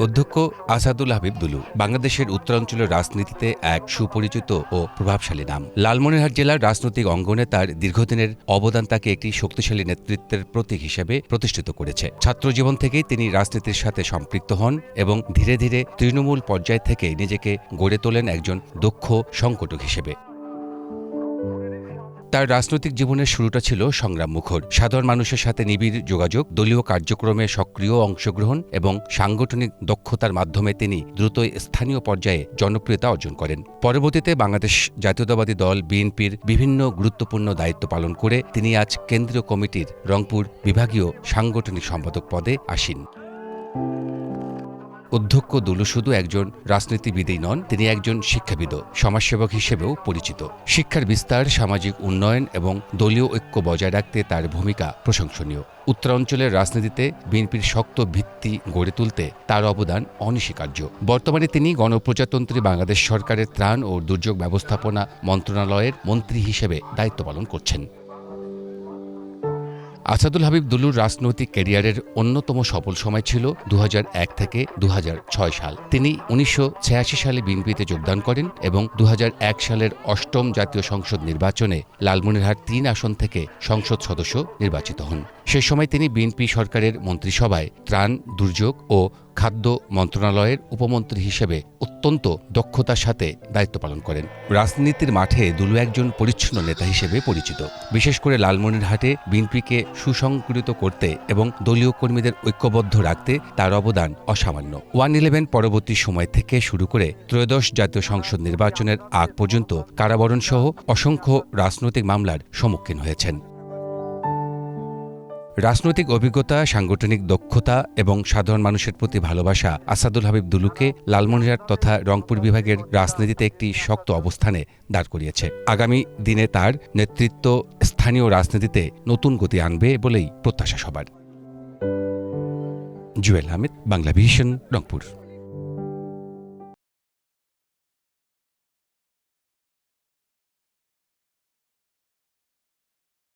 অধ্যক্ষ আসাদুল হাবিব দুলু বাংলাদেশের উত্তরাঞ্চলের রাজনীতিতে এক সুপরিচিত ও প্রভাবশালী নাম। লালমনিরহাট জেলার রাজনৈতিক অঙ্গনে তার দীর্ঘদিনের অবদান তাকে একটি শক্তিশালী নেতৃত্বের প্রতীক হিসেবে প্রতিষ্ঠিত করেছে। ছাত্রজীবন থেকেই তিনি রাজনীতির সাথে সম্পৃক্ত হন এবং ধীরে ধীরে তৃণমূল পর্যায় থেকে নিজেকে গড়ে তোলেন একজন দক্ষ সংগঠক হিসেবে। তার রাজনৈতিক জীবনের শুরুটা ছিল সংগ্রামমুখর। সাধারণ মানুষের সাথে নিবিড় যোগাযোগ, দলীয় কার্যক্রমে সক্রিয় অংশগ্রহণ এবং সাংগঠনিক দক্ষতার মাধ্যমে তিনি দ্রুত স্থানীয় পর্যায়ে জনপ্রিয়তা অর্জন করেন। পরবর্তীতে বাংলাদেশ জাতীয়তাবাদী দল বিএনপির বিভিন্ন গুরুত্বপূর্ণ দায়িত্ব পালন করে তিনি আজ কেন্দ্রীয় কমিটির রংপুর বিভাগীয় সাংগঠনিক সম্পাদক পদে আসীন। অধ্যক্ষ দুলু শুধু একজন রাজনীতিবিদই নন, তিনি একজন শিক্ষাবিদও, সমাজসেবক হিসেবেও পরিচিত। শিক্ষার বিস্তার, সামাজিক উন্নয়ন এবং দলীয় ঐক্য বজায় রাখতে তার ভূমিকা প্রশংসনীয়। উত্তরাঞ্চলের রাজনীতিতে বিএনপির শক্ত ভিত্তি গড়ে তুলতে তার অবদান অনস্বীকার্য। বর্তমানে তিনি গণপ্রজাতন্ত্রী বাংলাদেশ সরকারের ত্রাণ ও দুর্যোগ ব্যবস্থাপনা মন্ত্রণালয়ের মন্ত্রী হিসেবে দায়িত্ব পালন করছেন। আসাদুল হাবিব দুলুর রাজনৈতিক ক্যারিয়ারের অন্যতম সফল সময় ছিল 2001 থেকে 2006 সাল। তিনি 1986 সালে বিএনপিতে যোগদান করেন এবং 2001 সালের অষ্টম জাতীয় সংসদ নির্বাচনে লালমনিরহাট 3 আসন থেকে সংসদ সদস্য নির্বাচিত হন। সে সময় তিনি বিএনপি সরকারের মন্ত্রিসভায় ত্রাণ, দুর্যোগ ও খাদ্য মন্ত্রণালয়ের উপমন্ত্রী হিসেবে অত্যন্ত দক্ষতার সাথে দায়িত্ব পালন করেন। রাজনীতির মাঠে দুলু একজন পরিচ্ছন্ন নেতা হিসেবে পরিচিত। বিশেষ করে লালমনিরহাটে বিএনপিকে সুসংগঠিত করতে এবং দলীয় কর্মীদের ঐক্যবদ্ধ রাখতে তার অবদান অসামান্য। 111 পরবর্তী সময় থেকে শুরু করে ত্রয়োদশ জাতীয় সংসদ নির্বাচনের আগ পর্যন্ত কারাবরণসহ অসংখ্য রাজনৈতিক মামলার সম্মুখীন হয়েছেন। রাজনৈতিক অভিজ্ঞতা, সাংগঠনিক দক্ষতা এবং সাধারণ মানুষের প্রতি ভালোবাসা আসাদুল হাবিব দুলুকে লালমনিরহাট তথা রংপুর বিভাগের রাজনীতিতে একটি শক্ত অবস্থানে দাঁড় করিয়েছে। আগামী দিনে তার নেতৃত্ব স্থানীয় রাজনীতিতে নতুন গতি আনবে বলেই প্রত্যাশা সবার। জুয়েল আহমেদ, বাংলাভিশন, রংপুর।